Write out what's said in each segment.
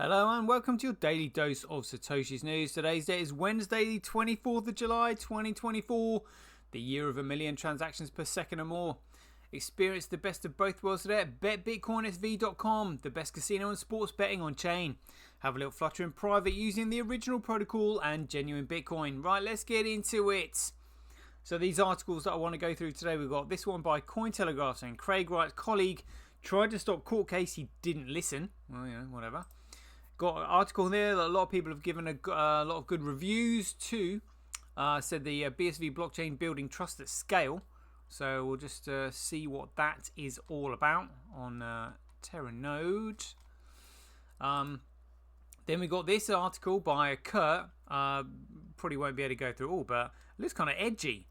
Hello and welcome to your daily dose of Satoshi's news. Today's date is Wednesday, the 24th of July, 2024, the year of 1,000,000 transactions per second or more. Experience the best of both worlds today at betbitcoinsv.com, the best casino and sports betting on chain. Have a little flutter in private using the original protocol and genuine Bitcoin. Right, let's get into it. So these articles that I want to go through today, we've got this one by Cointelegraph saying Craig Wright's colleague tried to stop court case, he didn't listen. Well, whatever. Got an article there that a lot of people have given a lot of good reviews to. Said the BSV blockchain building trust at scale. So we'll just see what that is all about on Teranode. Then we got this article by Kurt. Probably won't be able to go through it all, but it looks kind of edgy.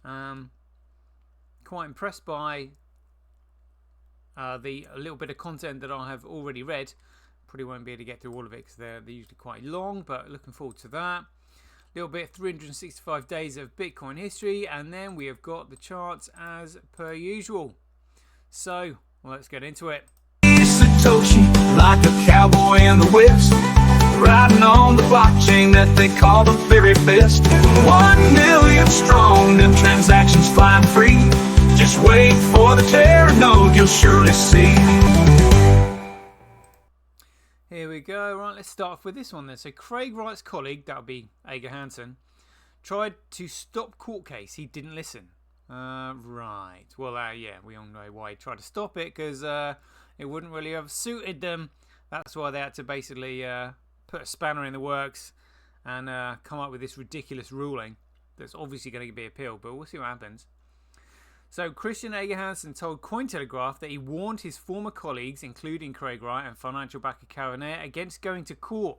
Quite impressed by the little bit of content that I have already read. Probably won't be able to get through all of it because they're usually quite long, but looking forward to that. A little bit 365 days of Bitcoin history, and then we have got the charts as per usual. So let's get into it. Satoshi, like a cowboy in the West, riding on the blockchain that they call the very best. 1,000,000 strong, them transactions flying free. Just wait for the Teranode, you'll surely see. Here we go. Right, let's start off with this one then. So Craig Wright's colleague, that would be Ager-Hansen, tried to stop court case. He didn't listen. Right. Well, yeah, we all know why he tried to stop it, because it wouldn't really have suited them. That's why they had to basically put a spanner in the works and come up with this ridiculous ruling that's obviously going to be appealed, but we'll see what happens. So Christian Ager-Hansen told Cointelegraph that he warned his former colleagues, including Craig Wright and financial backer Ager-Hansen, against going to court.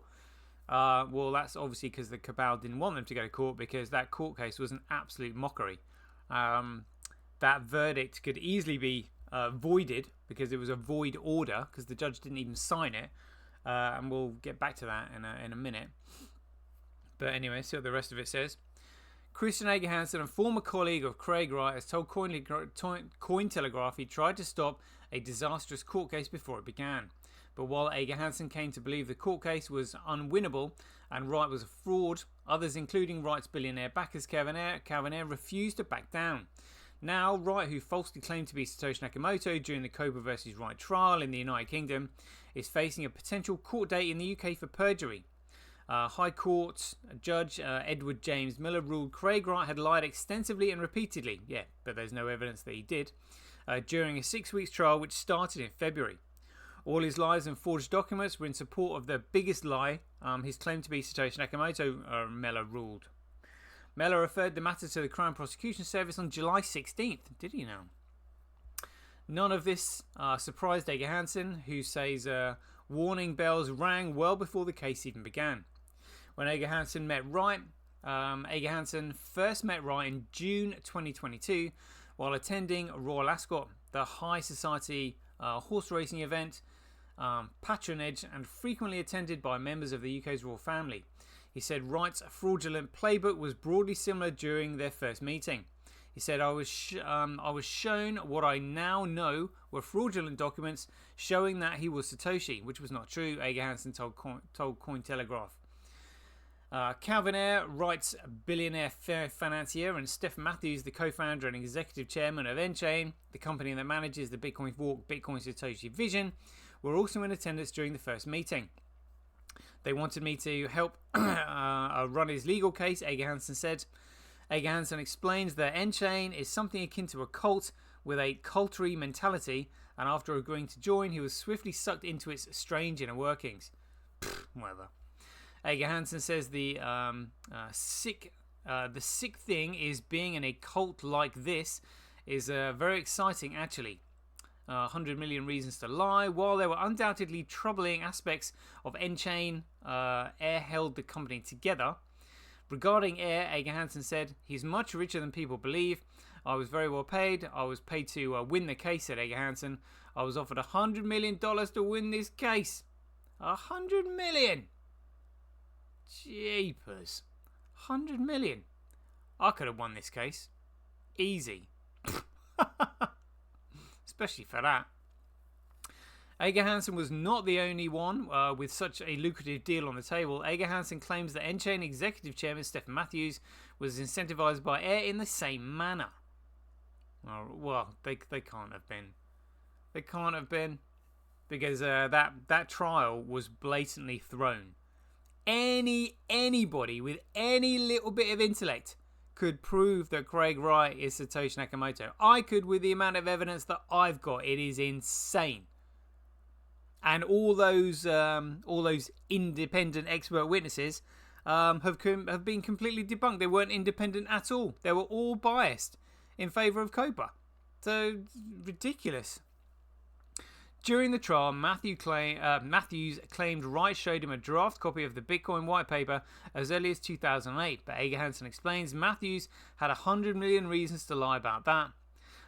Well, that's obviously because the cabal didn't want them to go to court, because that court case was an absolute mockery. That verdict could easily be voided, because it was a void order, because the judge didn't even sign it. And we'll get back to that in a minute. But anyway, see what the rest of it says. Christian Ager-Hansen, a former colleague of Craig Wright, has told Cointelegraph he tried to stop a disastrous court case before it began. But while Ager-Hansen came to believe the court case was unwinnable and Wright was a fraud, others, including Wright's billionaire backers Cavanagh, refused to back down. Now, Wright, who falsely claimed to be Satoshi Nakamoto during the Cobra vs. Wright trial in the United Kingdom, is facing a potential court date in the UK for perjury. High Court Judge Edward James Miller ruled Craig Wright had lied extensively and repeatedly, but there's no evidence that he did, during a 6-week trial which started in February. All his lies and forged documents were in support of the biggest lie, his claim to be Satoshi Nakamoto, Miller ruled. Miller referred the matter to the Crown Prosecution Service on July 16th. Did he now? None of this surprised Ager-Hansen, who says warning bells rang well before the case even began. When Ager-Hansen met Wright, Ager-Hansen first met Wright in June 2022 while attending Royal Ascot, the high society horse racing event, patronage and frequently attended by members of the UK's royal family. He said Wright's fraudulent playbook was broadly similar during their first meeting. He said, I was shown what I now know were fraudulent documents showing that he was Satoshi, which was not true, Ager-Hansen told Cointelegraph. Cavanagh, Wright's billionaire financier, and Steph Matthews, the co-founder and executive chairman of N-Chain, the company that manages the Bitcoin Fork Bitcoin Satoshi vision, were also in attendance during the first meeting. They wanted me to help run his legal case, Ager-Hansen said. Ager-Hansen explains that N-Chain is something akin to a cult with a culty mentality, and after agreeing to join, he was swiftly sucked into its strange inner workings. Whatever. Ager-Hansen says the sick thing is being in a cult like this is very exciting, actually. 100 million reasons to lie. While there were undoubtedly troubling aspects of N-Chain, Air held the company together. Regarding Air, Ager-Hansen said, he's much richer than people believe. I was very well paid. I was paid to win the case, said Ager-Hansen. I was offered $100 million to win this case. $100 million! Jeepers. 100 million. I could have won this case. Easy. Especially for that. Ager-Hansen was not the only one with such a lucrative deal on the table. Ager-Hansen claims that Enchain executive chairman Stephen Matthews was incentivized by Air in the same manner. Well, they can't have been. They can't have been, because that trial was blatantly thrown. Anybody with any little bit of intellect could prove that Craig Wright is Satoshi Nakamoto. I could, with the amount of evidence that I've got. It is insane. And all those independent expert witnesses have been completely debunked. They weren't independent at all. They were all biased in favour of Copa. So ridiculous. During the trial, Matthews claimed Wright showed him a draft copy of the Bitcoin white paper as early as 2008, but Ager-Hansen explains Matthews had 100 million reasons to lie about that.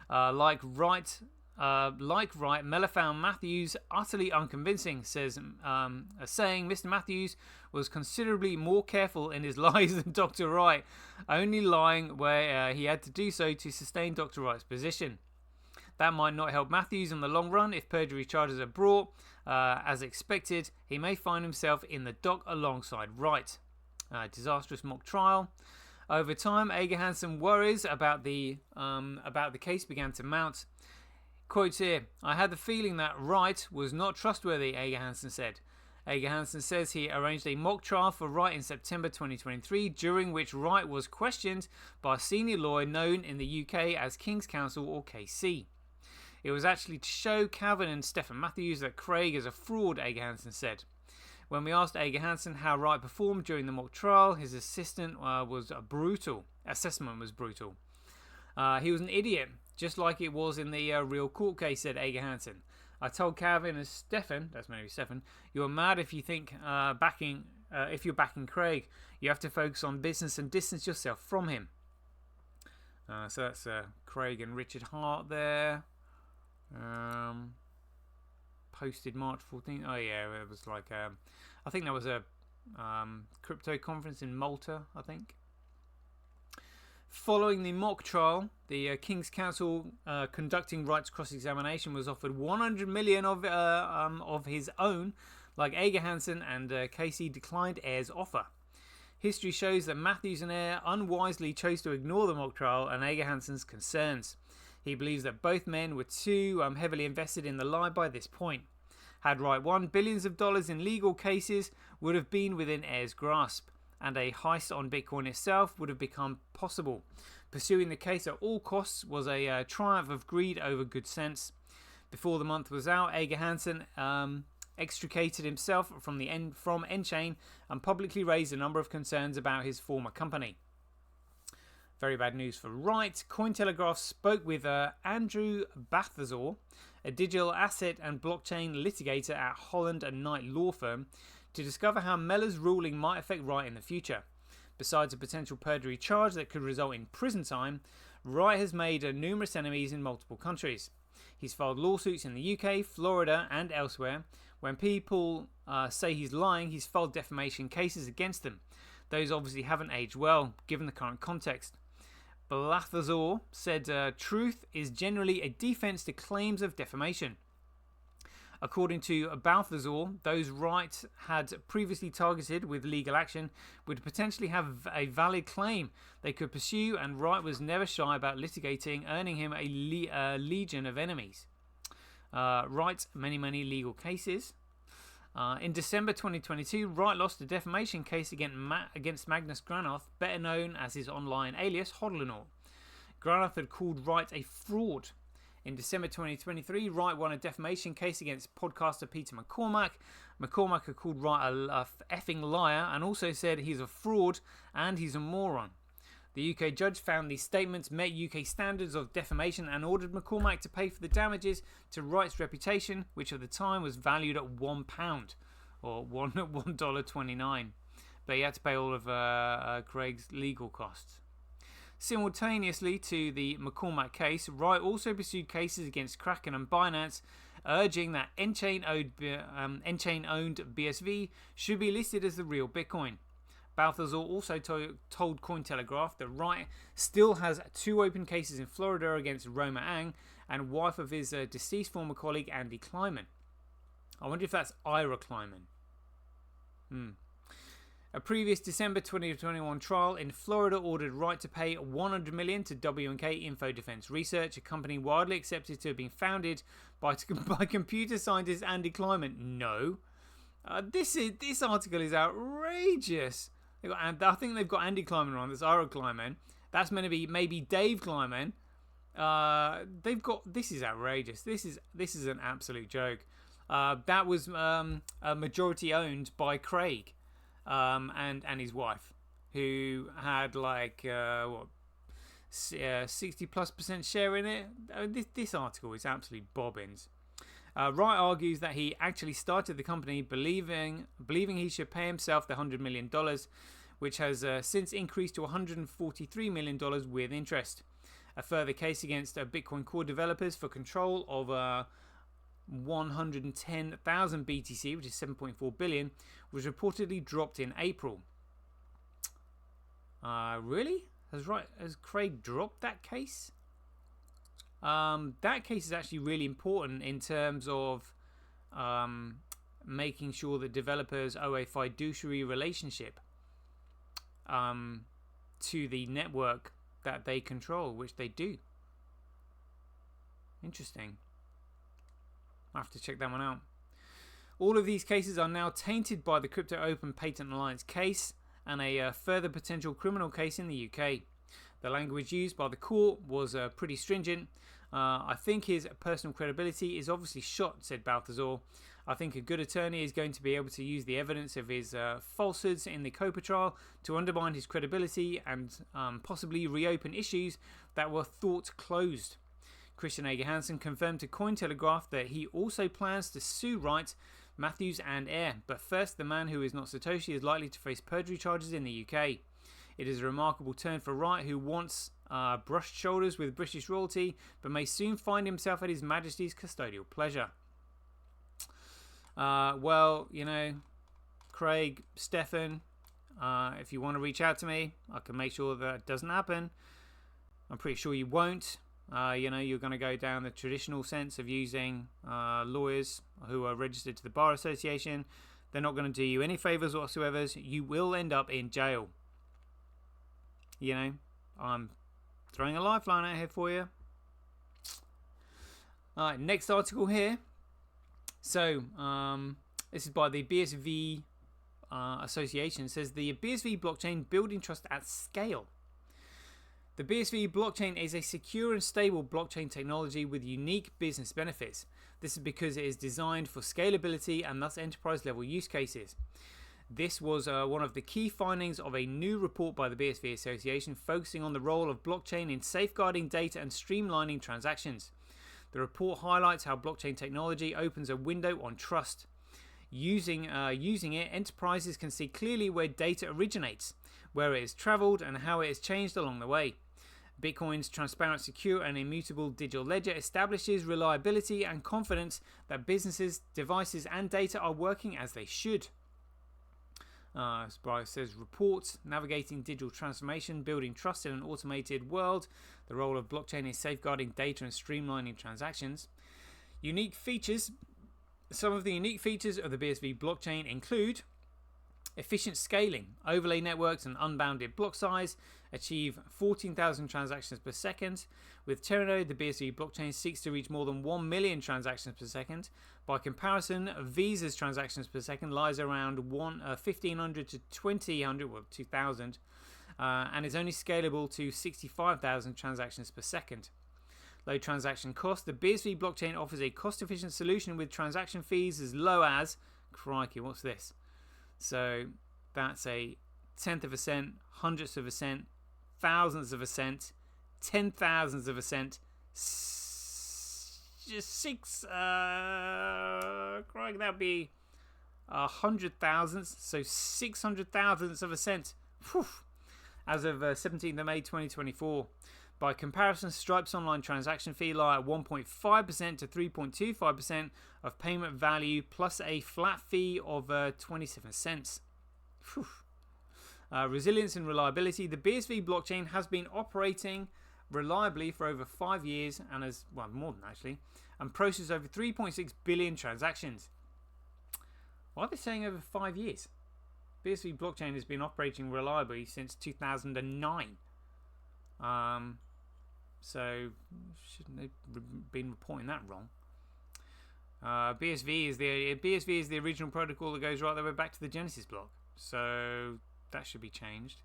Like Wright, Mellor found Matthews utterly unconvincing, saying Mr. Matthews was considerably more careful in his lies than Dr. Wright, only lying where he had to do so to sustain Dr. Wright's position. That might not help Matthews in the long run. If perjury charges are brought, as expected, he may find himself in the dock alongside Wright. Disastrous mock trial. Over time, Ager-Hansen worries about the case began to mount. Quotes here, I had the feeling that Wright was not trustworthy, Ager-Hansen said. Ager-Hansen says he arranged a mock trial for Wright in September 2023, during which Wright was questioned by a senior lawyer known in the UK as King's Counsel or KC. It was actually to show Calvin and Stephen Matthews that Craig is a fraud, Ager-Hansen said. When we asked Ager-Hansen how Wright performed during the mock trial, his assessment was brutal. He was an idiot, just like it was in the real court case, said Ager-Hansen. I told Calvin and Stephen, that's maybe Stephen, you're mad if you think if you're backing Craig. You have to focus on business and distance yourself from him. So that's Craig and Richard Hart there. Posted March 14th. Oh yeah, it was like I think there was a crypto conference in Malta, I think. Following the mock trial, the King's Counsel conducting Wright's cross-examination was offered 100 million of his own, like Ager-Hansen, and Casey declined Air's offer. History shows that Matthews and Air unwisely chose to ignore the mock trial and Ager-Hansen's concerns. He believes that both men were too heavily invested in the lie by this point. Had Wright won, billions of dollars in legal cases would have been within Air's grasp, and a heist on Bitcoin itself would have become possible. Pursuing the case at all costs was a triumph of greed over good sense. Before the month was out, Ager-Hansen extricated himself from Enchain and publicly raised a number of concerns about his former company. Very bad news for Wright. Cointelegraph spoke with Andrew Balthazar, a digital asset and blockchain litigator at Holland & Knight law firm, to discover how Mellor's ruling might affect Wright in the future. Besides a potential perjury charge that could result in prison time, Wright has made numerous enemies in multiple countries. He's filed lawsuits in the UK, Florida and elsewhere. When people say he's lying, he's filed defamation cases against them. Those obviously haven't aged well, given the current context. Balthazar said truth is generally a defense to claims of defamation. According to Balthazar, those Wright had previously targeted with legal action would potentially have a valid claim they could pursue, and Wright was never shy about litigating, earning him a legion of enemies. Wright many legal cases. In December 2022, Wright lost a defamation case against Magnus Granoth, better known as his online alias Hodlanaut. Granoth had called Wright a fraud. In December 2023, Wright won a defamation case against podcaster Peter McCormack. McCormack had called Wright a effing liar and also said he's a fraud and he's a moron. The UK judge found these statements met UK standards of defamation and ordered McCormack to pay for the damages to Wright's reputation, which at the time was valued at £1 or $1.29. But he had to pay all of Craig's legal costs. Simultaneously to the McCormack case, Wright also pursued cases against Kraken and Binance, urging that Enchain-owned BSV should be listed as the real Bitcoin. Balthazar also told Cointelegraph that Wright still has 2 open cases in Florida against Roma Ang and wife of his deceased former colleague Andy Kleiman. I wonder if that's Ager-Hansen. A previous December 2021 trial in Florida ordered Wright to pay $100 million to W&K Info Defense Research, a company widely accepted to have been founded by computer scientist Andy Kleiman. No. This article is outrageous. And I think they've got Andy Kleiman on. That's Ager-Hansen. That's meant to be maybe Dave Kleiman. This is outrageous. This is an absolute joke. That was majority owned by Craig. And his wife, who had 60+% share in it. This article is absolutely bobbins. Wright argues that he actually started the company believing he should pay himself the $100 million, which has since increased to $143 million with interest. A further case against Bitcoin core developers for control of 110,000 BTC, which is 7.4 billion, was reportedly dropped in April. Really? Has Craig dropped that case? That case is actually really important in terms of making sure that developers owe a fiduciary relationship to the network that they control, which they do. Interesting. I have to check that one out. All of these cases are now tainted by the Crypto Open Patent Alliance case and a further potential criminal case in the UK. The language used by the court was pretty stringent. I think his personal credibility is obviously shot, said Balthazar. I think a good attorney is going to be able to use the evidence of his falsehoods in the COPA trial to undermine his credibility and possibly reopen issues that were thought closed. Christian Ager-Hansen confirmed to Cointelegraph that he also plans to sue Wright, Matthews and Ayer, but first the man who is not Satoshi is likely to face perjury charges in the UK. It is a remarkable turn for Wright, who once brushed shoulders with British royalty, but may soon find himself at His Majesty's custodial pleasure. Well, you know, Craig, Stefan, if you want to reach out to me, I can make sure that doesn't happen. I'm pretty sure you won't. You know, you're going to go down the traditional sense of using lawyers who are registered to the Bar Association. They're not going to do you any favours whatsoever. You will end up in jail. You know, I'm throwing a lifeline out here for you. Alright, next article here. So, this is by the BSV Association. It says the BSV blockchain building trust at scale. The BSV blockchain is a secure and stable blockchain technology with unique business benefits. This is because it is designed for scalability and thus enterprise level use cases. This was one of the key findings of a new report by the BSV Association focusing on the role of blockchain in safeguarding data and streamlining transactions. The report highlights how blockchain technology opens a window on trust. Using it, enterprises can see clearly where data originates, where it has traveled, and how it has changed along the way. Bitcoin's transparent, secure, and immutable digital ledger establishes reliability and confidence that businesses, devices, and data are working as they should. It says reports, navigating digital transformation, building trust in an automated world. The role of blockchain is safeguarding data and streamlining transactions. Unique features. Some of the unique features of the BSV blockchain include efficient scaling, overlay networks and unbounded block size, achieve 14,000 transactions per second. With Teranode, the BSV blockchain seeks to reach more than 1 million transactions per second. By comparison, Visa's transactions per second lies around 1,500 to 2,000, well, 2,000, and is only scalable to 65,000 transactions per second. Low transaction cost. The BSV blockchain offers a cost-efficient solution with transaction fees as low as, crikey, what's this? So that's a tenth of a cent, hundredths of a cent, thousandths of a cent, 10,000ths of a cent, just six, crikey, that'd be 100 thousandths, so 600 thousandths of a cent. Whew. As of 17th of May 2024. By comparison, Stripe's online transaction fee lie at 1.5% to 3.25% of payment value plus a flat fee of 27 cents. Resilience and reliability. The BSV blockchain has been operating reliably for over 5 years and has, well, more than actually, and processed over 3.6 billion transactions. Why are they saying over 5 years? BSV blockchain has been operating reliably since 2009. So shouldn't they been reporting that wrong? BSV is the original protocol that goes right the way back to the Genesis block. So that should be changed.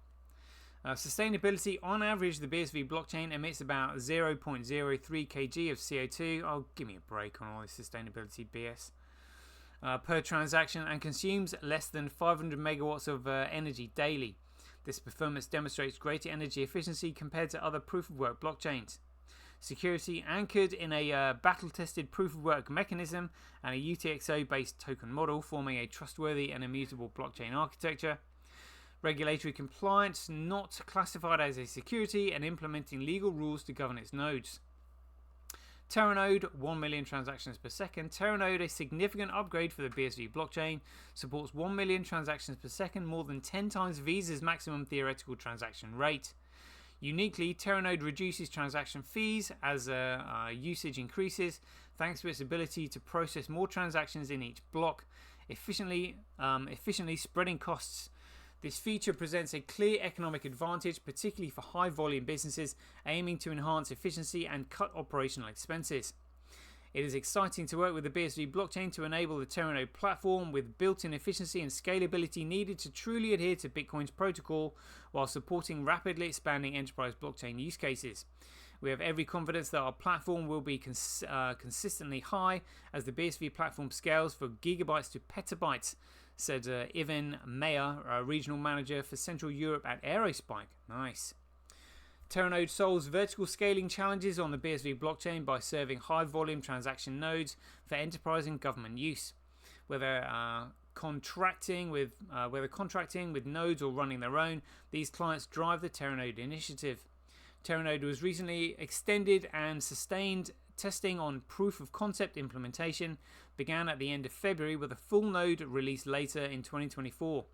Sustainability. On average, the BSV blockchain emits about 0.03 kg of CO2. Oh, give me a break on all this sustainability BS. Per transaction, and consumes less than 500 megawatts of energy daily. This performance demonstrates greater energy efficiency compared to other proof-of-work blockchains. Security. Anchored in a battle-tested proof-of-work mechanism and a UTXO-based token model, forming a trustworthy and immutable blockchain architecture. Regulatory compliance, not classified as a security, and implementing legal rules to govern its nodes. Teranode, 1 million transactions per second. Teranode, a significant upgrade for the BSV blockchain, supports 1 million transactions per second, more than 10 times Visa's maximum theoretical transaction rate. Uniquely, Teranode reduces transaction fees as usage increases, thanks to its ability to process more transactions in each block, efficiently spreading costs. This feature presents a clear economic advantage, particularly for high-volume businesses aiming to enhance efficiency and cut operational expenses. It is exciting to work with the BSV blockchain to enable the Teranode platform with built-in efficiency and scalability needed to truly adhere to Bitcoin's protocol while supporting rapidly expanding enterprise blockchain use cases. We have every confidence that our platform will be consistently high as the BSV platform scales from gigabytes to petabytes, said Ivan Mayer, regional manager for Central Europe at Aerospike. Nice. Teranode solves vertical scaling challenges on the BSV blockchain by serving high-volume transaction nodes for enterprise and government use. Whether contracting with nodes or running their own, these clients drive the Teranode initiative. Teranode was recently extended and sustained. Testing on proof of concept implementation began at the end of February with a full node released later in 2024.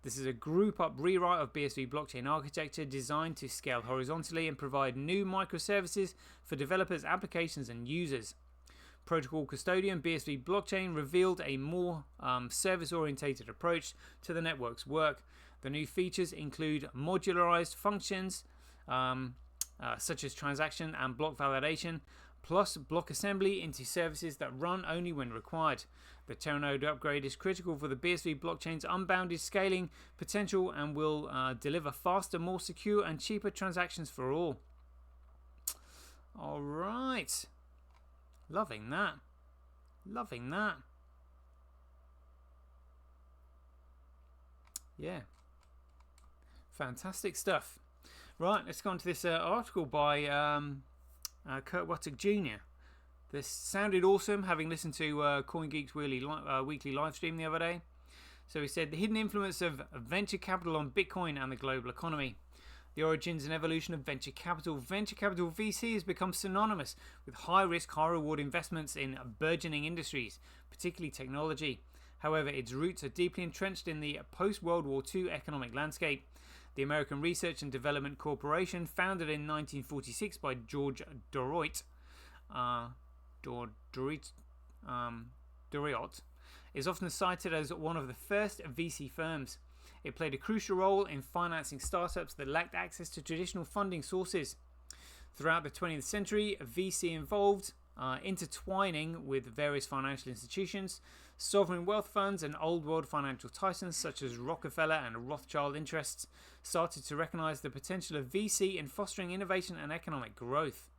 This is a group-up rewrite of BSV blockchain architecture designed to scale horizontally and provide new microservices for developers, applications, and users. Protocol custodian BSV blockchain revealed a more service-orientated approach to the network's work. The new features include modularized functions such as transaction and block validation, plus block assembly into services that run only when required. The Teranode upgrade is critical for the BSV blockchain's unbounded scaling potential and will deliver faster, more secure, and cheaper transactions for all. All right. Loving that. Loving that. Yeah. Fantastic stuff. Right, let's go on to this article by Kurt Wuttig Jr. This sounded awesome, having listened to CoinGeek's weekly live stream the other day. So he said, the hidden influence of venture capital on Bitcoin and the global economy. The origins and evolution of venture capital. Venture capital VC has become synonymous with high-risk, high-reward investments in burgeoning industries, particularly technology. However, its roots are deeply entrenched in the post-World War II economic landscape. The American Research and Development Corporation, founded in 1946 by George Doriot, is often cited as one of the first VC firms. It played a crucial role in financing startups that lacked access to traditional funding sources. Throughout the 20th century, VC involved intertwining with various financial institutions, sovereign wealth funds, and old world financial titans such as Rockefeller and Rothschild interests started to recognize the potential of VC in fostering innovation and economic growth.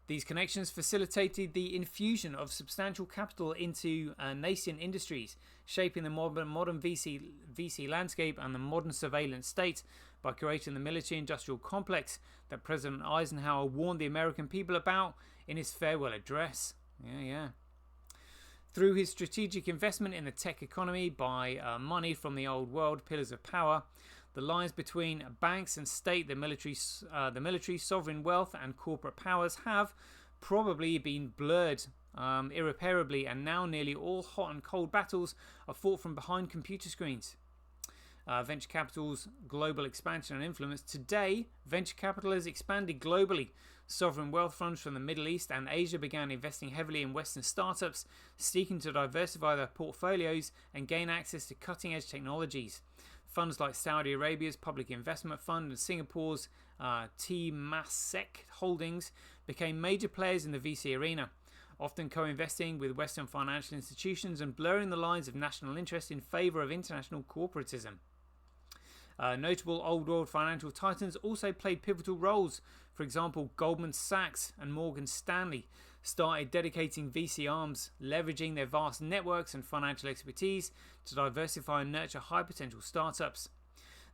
These connections facilitated the infusion of substantial capital into nascent industries, shaping the modern VC landscape and the modern surveillance state by creating the military-industrial complex that President Eisenhower warned the American people about in his farewell address. Through his strategic investment in the tech economy by money from the old world pillars of power, the lines between banks and state, the military, sovereign wealth, and corporate powers have probably been blurred irreparably, and now nearly all hot and cold battles are fought from behind computer screens. venture capital's global expansion and influence. Today, venture capital has expanded globally. Sovereign wealth funds from the Middle East and Asia began investing heavily in Western startups, seeking to diversify their portfolios and gain access to cutting-edge technologies. Funds like Saudi Arabia's Public Investment Fund and Singapore's Temasek Holdings became major players in the VC arena, often co-investing with Western financial institutions and blurring the lines of national interest in favour of international corporatism. Notable old world financial titans also played pivotal roles. For example, Goldman Sachs and Morgan Stanley started dedicating VC arms, leveraging their vast networks and financial expertise to diversify and nurture high potential startups.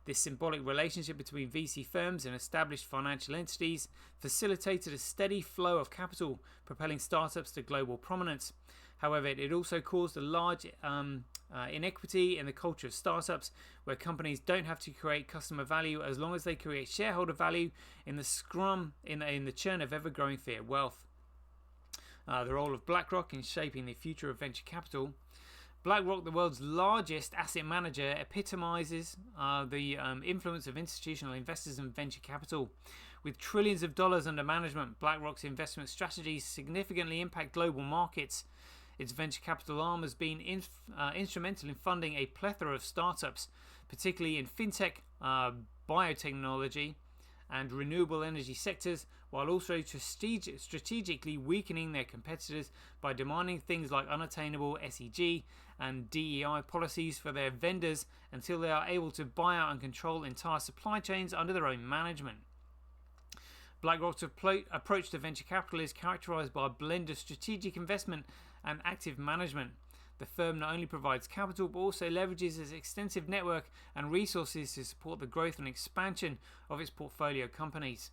This symbolic relationship between VC firms and established financial entities facilitated a steady flow of capital, propelling startups to global prominence. However, it also caused a large inequity in the culture of startups, where companies don't have to create customer value as long as they create shareholder value in the churn of ever-growing fiat wealth. The role of BlackRock in shaping the future of venture capital. BlackRock, the world's largest asset manager, epitomizes the influence of institutional investors and venture capital. With trillions of dollars under management, BlackRock's investment strategies significantly impact global markets. Its venture capital arm has been instrumental in funding a plethora of startups, particularly in fintech, biotechnology, and renewable energy sectors, while also strategically weakening their competitors by demanding things like unattainable SEG and DEI policies for their vendors until they are able to buy out and control entire supply chains under their own management. BlackRock's approach to venture capital is characterized by a blend of strategic investment and active management. The firm not only provides capital but also leverages its extensive network and resources to support the growth and expansion of its portfolio companies.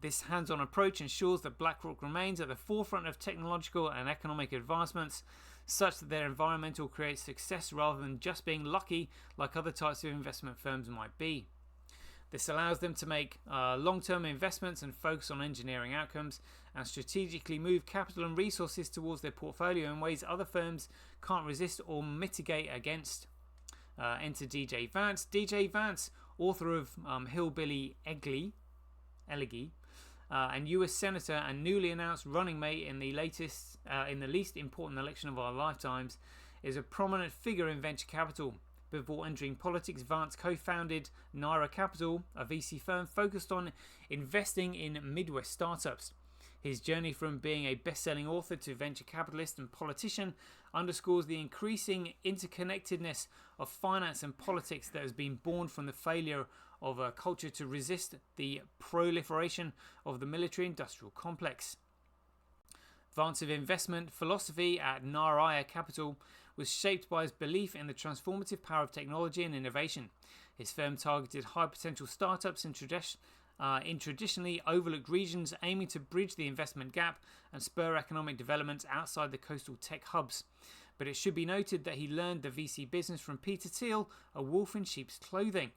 This hands-on approach ensures that BlackRock remains at the forefront of technological and economic advancements, such that their environmental creates success rather than just being lucky like other types of investment firms might be. This allows them to make long-term investments and focus on engineering outcomes, and strategically move capital and resources towards their portfolio in ways other firms can't resist or mitigate against. Enter DJ Vance. DJ Vance, author of Hillbilly Elegy, and US Senator and newly announced running mate in the least important election of our lifetimes, is a prominent figure in venture capital. Before entering politics, Vance co-founded Naira Capital, a VC firm focused on investing in Midwest startups. His journey from being a best-selling author to venture capitalist and politician underscores the increasing interconnectedness of finance and politics that has been born from the failure of a culture to resist the proliferation of the military-industrial complex. Vance's investment philosophy at Naira Capital was shaped by his belief in the transformative power of technology and innovation. His firm targeted high-potential startups in traditionally overlooked regions, aiming to bridge the investment gap and spur economic development outside the coastal tech hubs. But it should be noted that he learned the VC business from Peter Thiel, a wolf in sheep's clothing.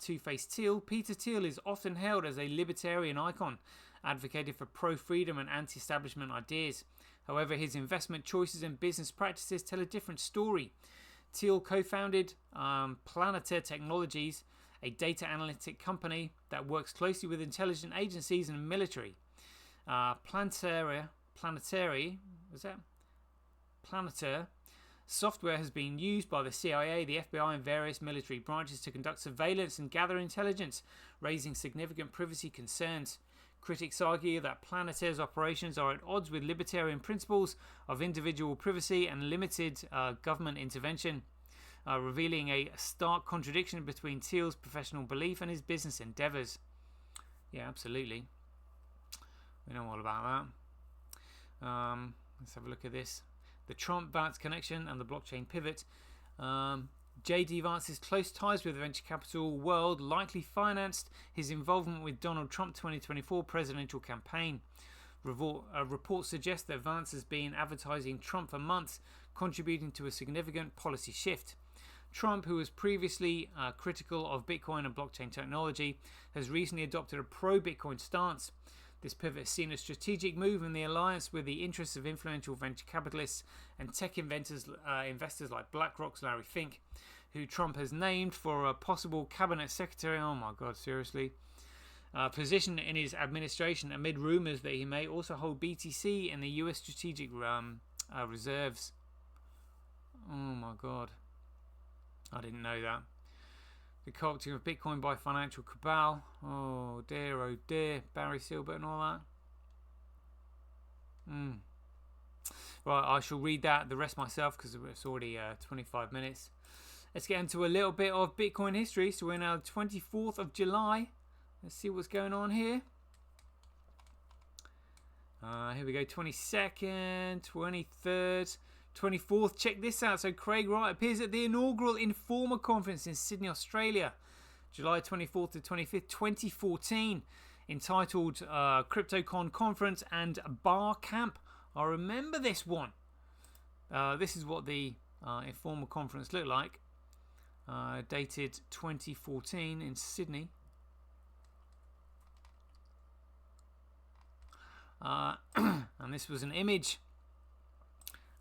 Two-Faced Thiel. Peter Thiel is often hailed as a libertarian icon, advocated for pro-freedom and anti-establishment ideas. However, his investment choices and business practices tell a different story. Thiel co-founded Planetaire Technologies, a data analytic company that works closely with intelligence agencies and military. Planetaire software has been used by the CIA, the FBI, and various military branches to conduct surveillance and gather intelligence, raising significant privacy concerns. Critics argue that Planetaire's operations are at odds with libertarian principles of individual privacy and limited government intervention, revealing a stark contradiction between Thiel's professional belief and his business endeavours. Yeah, absolutely. We know all about that. Let's have a look at this. The Trump-Vance connection and the blockchain pivot. J.D. Vance's close ties with the venture capital world likely financed his involvement with Donald Trump's 2024 presidential campaign. Reports suggest that Vance has been advertising Trump for months, contributing to a significant policy shift. Trump, who was previously critical of Bitcoin and blockchain technology, has recently adopted a pro-Bitcoin stance. This pivot is seen as a strategic move in the alliance with the interests of influential venture capitalists and tech investors like BlackRock's Larry Fink. who Trump has named for a possible cabinet secretary. Oh my God, seriously. Position in his administration amid rumours that he may also hold BTC in the US strategic reserves. Oh my God. I didn't know that. The culture of Bitcoin by financial cabal. Oh dear. Barry Silbert and all that. Right, I shall read the rest myself because it's already 25 minutes. Let's get into a little bit of Bitcoin history. So we're now 24th of July. Let's see what's going on here. Here we go, 22nd, 23rd, 24th. Check this out. So Craig Wright appears at the inaugural Informer Conference in Sydney, Australia, July 24th to 25th, 2014, entitled CryptoCon Conference and Bar Camp. I remember this one. This is what the Informer Conference looked like. Dated 2014 in Sydney. And this was an image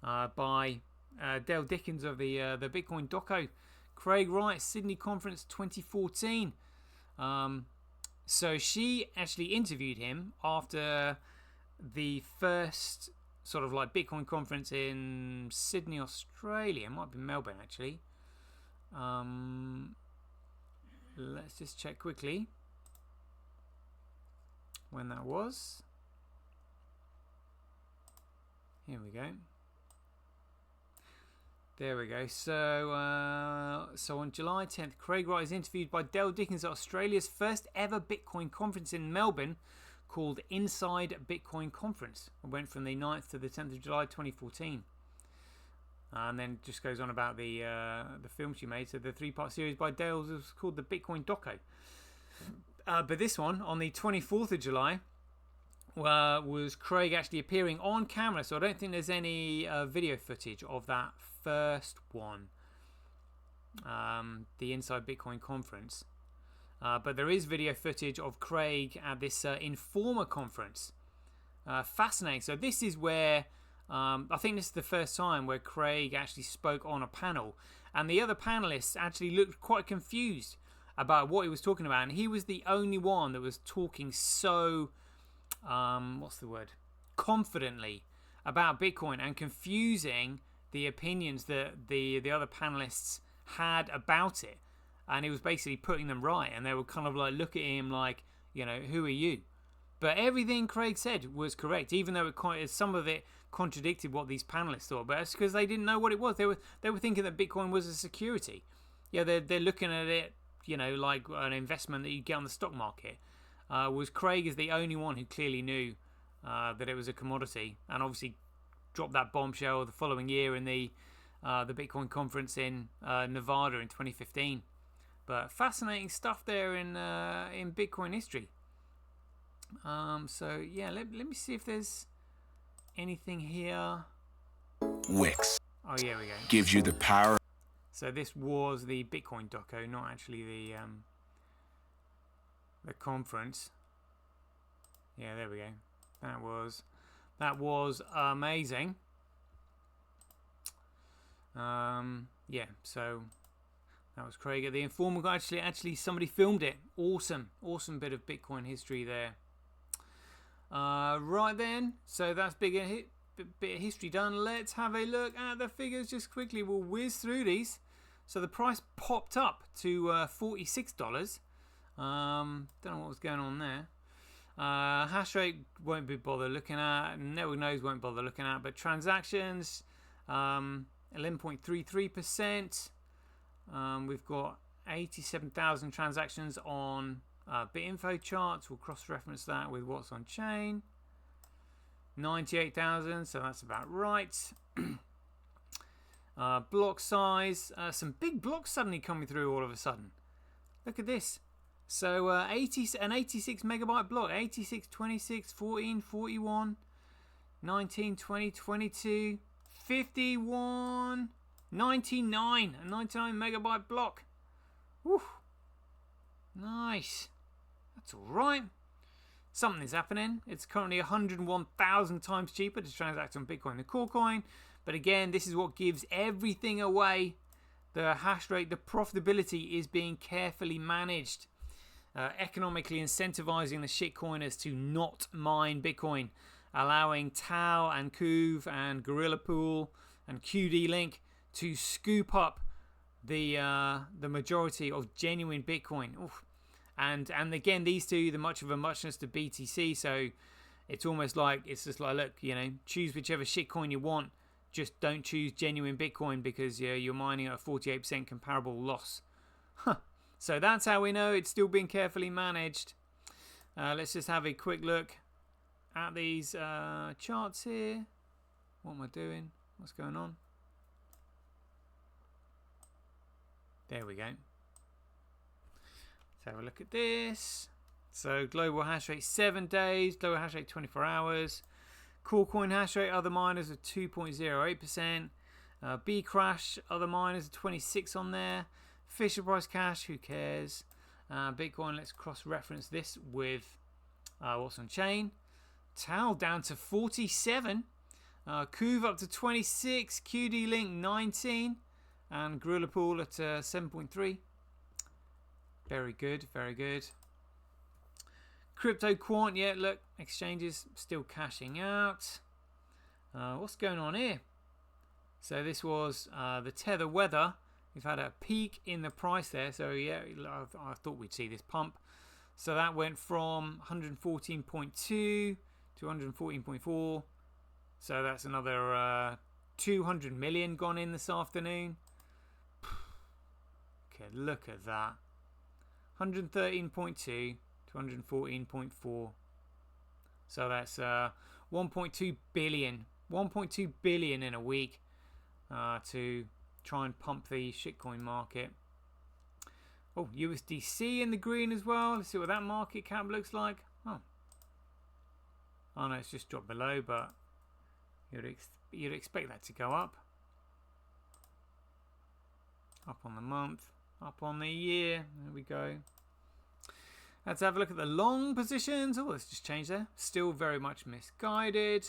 by Dale Dickens of the Bitcoin Doco. Craig Wright, Sydney Conference 2014. So she actually interviewed him after the first sort of like Bitcoin conference in Sydney, Australia. It might be Melbourne actually. Let's just check quickly when that was. Here we go. There we go. So on July 10th, Craig Wright is interviewed by Dale Dickens at Australia's first ever Bitcoin conference in Melbourne called Inside Bitcoin Conference. It went from the 9th to the 10th of July 2014. And then just goes on about the film she made. So the 3-part series by Dale was called the Bitcoin Doco. But this one, on the 24th of July, was Craig actually appearing on camera. So I don't think there's any video footage of that first one, the Inside Bitcoin Conference. But there is video footage of Craig at this Informer Conference. Fascinating. So this is where I think this is the first time where Craig actually spoke on a panel, and the other panelists actually looked quite confused about what he was talking about, and he was the only one that was talking so confidently about Bitcoin and confusing the opinions that the other panelists had about it. And he was basically putting them right, and they were kind of like look at him like, you know, who are you? But everything Craig said was correct, even though some of it contradicted what these panelists thought. But it's because they didn't know what it was. They were thinking that Bitcoin was a security. Yeah, they're looking at it, you know, like an investment that you get on the stock market. Was Craig is the only one who clearly knew that it was a commodity, and obviously dropped that bombshell the following year in the Bitcoin conference in Nevada in 2015. But fascinating stuff there in Bitcoin history. So yeah, let me see if there's anything here. Wix. Oh yeah, we go. Gives you the power. So this was the Bitcoin doco, not actually the conference. Yeah, there we go. That was amazing. Yeah, so that was Craig at the Informer. Actually, somebody filmed it. Awesome bit of Bitcoin history there. Right then, so that's bit of history done. Let's have a look at the figures just quickly. We'll whiz through these. So the price popped up to $46. Don't know what was going on there. Hash rate won't be bothered looking at. Network nodes won't bother looking at. But transactions, 11.33%. We've got 87,000 transactions on BitInfo charts. We'll cross-reference that with what's on chain. 98,000, so that's about right. Block size, some big blocks suddenly coming through all of a sudden. Look at this. So an 86 megabyte block, 86, 26, 14, 41, 19, 20, 22, 51, 99, a 99 megabyte block. Woo. Nice. That's all right. Something's happening. It's currently 101,000 times cheaper to transact on Bitcoin than Core coin. But again, this is what gives everything away. the hash rate, the profitability is being carefully managed, economically incentivizing the shitcoiners to not mine Bitcoin, allowing Tau and Kuv and Gorilla Pool and QD Link to scoop up the majority of genuine Bitcoin. Oof. And again, these two, the much of a muchness to BTC, so it's almost like, it's just like, look, you know, choose whichever shitcoin you want, just don't choose genuine Bitcoin because you're mining at a 48% comparable loss. So that's how we know it's still being carefully managed. Let's just have a quick look at these charts here. What am I doing? What's going on? There we go. Let's have a look at this. So global hash rate 7 days, global hash rate 24 hours. Core coin hash rate, other miners are 2.08%. B crash, other miners are 26 on there. Fisher price cash, who cares? Bitcoin, let's cross-reference this with what's on chain. Tau down to 47. Kuv up to 26. QD Link 19. And Gorilla Pool at 7.3. Very good, very good. Crypto Quant, yeah, look, exchanges still cashing out. What's going on here? So this was the Tether Weather. We've had a peak in the price there. So yeah, I thought we'd see this pump. So that went from 114.2 to 114.4. So that's another 200 million gone in this afternoon. Okay, look at that. 113.2 to 114.4. So that's 1.2 billion. 1.2 billion in a week to try and pump the shitcoin market. Oh, USDC in the green as well. Let's see what that market cap looks like. Oh no, it's just dropped below, but you'd expect that to go up. Up on the month, up on the year. There we go. Let's have a look at the long positions. Oh, let's just change there. Still very much misguided.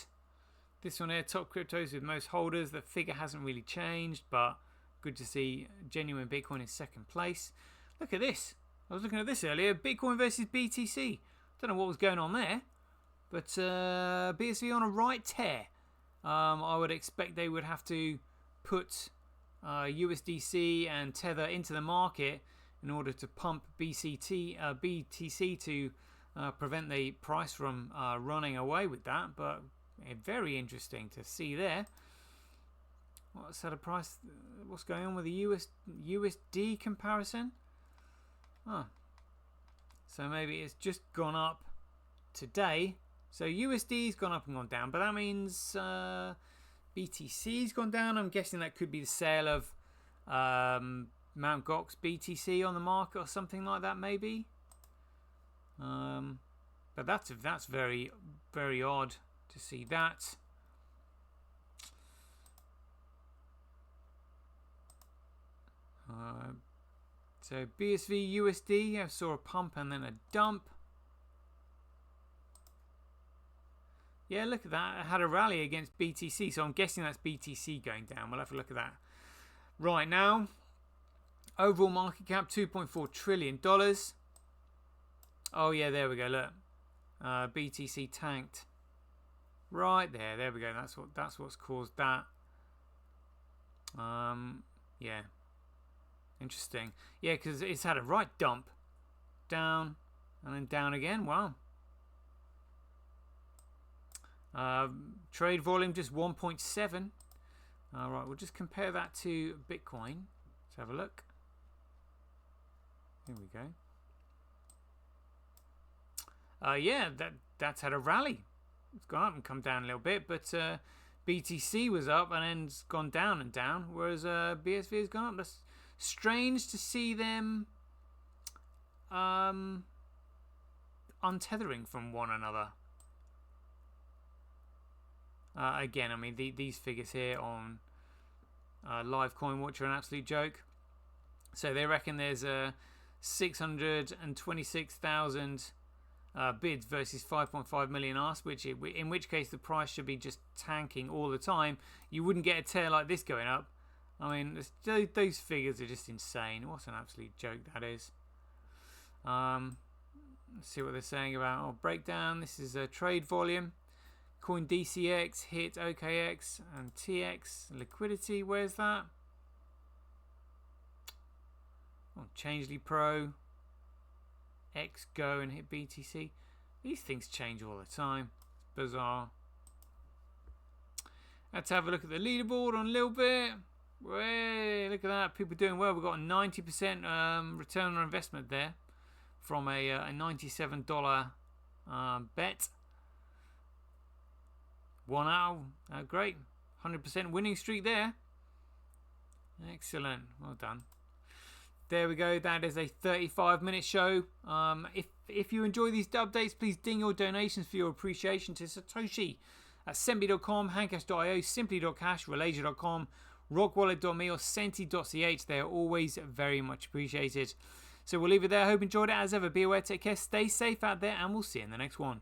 This one here, top cryptos with most holders. The figure hasn't really changed, but good to see genuine Bitcoin in second place. Look at this. I was looking at this earlier. Bitcoin versus BTC. Don't know what was going on there, but BSV on a right tear. I would expect they would have to put USDC and Tether into the market in order to pump BTC to prevent the price from running away with that. But very interesting to see there. What's that a price? What's going on with the USD comparison? Oh, so maybe it's just gone up today. So USD's gone up and gone down, but that means BTC's gone down. I'm guessing that could be the sale of Mt. Gox BTC on the market or something like that, maybe. But that's very, very odd to see that. So BSV USD, I saw a pump and then a dump. Yeah, look at that. I had a rally against BTC, so I'm guessing that's BTC going down. We'll have a look at that. Right now, overall market cap $2.4 trillion. Oh yeah, there we go. Look, BTC tanked. Right there, there we go. That's what's caused that. Yeah, interesting. Yeah, because it's had a right dump, down, and then down again. Wow. Trade volume just 1.7. All right, we'll just compare that to Bitcoin. Let's have a look. Here we go. Yeah, that's had a rally. It's gone up and come down a little bit, but BTC was up and then it's gone down and down, whereas BSV has gone up. That's strange to see them untethering from one another. Again, I mean, these figures here on Live Coin Watch are an absolute joke. So they reckon there's 626,000 bids versus 5.5 million asked, in which case the price should be just tanking all the time. You wouldn't get a tear like this going up I mean, those figures are just insane. What an absolute joke that is. Let's see what they're saying about breakdown. This is a trade volume. Coin DCX, hit OKX, and TX. Liquidity, where's that? Oh, Changely Pro, X Go, and hit BTC. These things change all the time. It's bizarre. Let's have a look at the leaderboard on a little bit. Way, look at that. People doing well. We've got a 90% return on investment there from a $97 bet. 1 out. Great. 100% winning streak there. Excellent. Well done. There we go. That is a 35-minute show. If you enjoy these updates, please ding your donations for your appreciation to Satoshi at Sembi.com, Handcash.io, Simply.cash, Relasia.com, RockWallet.me, or Senti.ch. They are always very much appreciated. So we'll leave it there. I hope you enjoyed it. As ever, be aware, take care, stay safe out there, and we'll see you in the next one.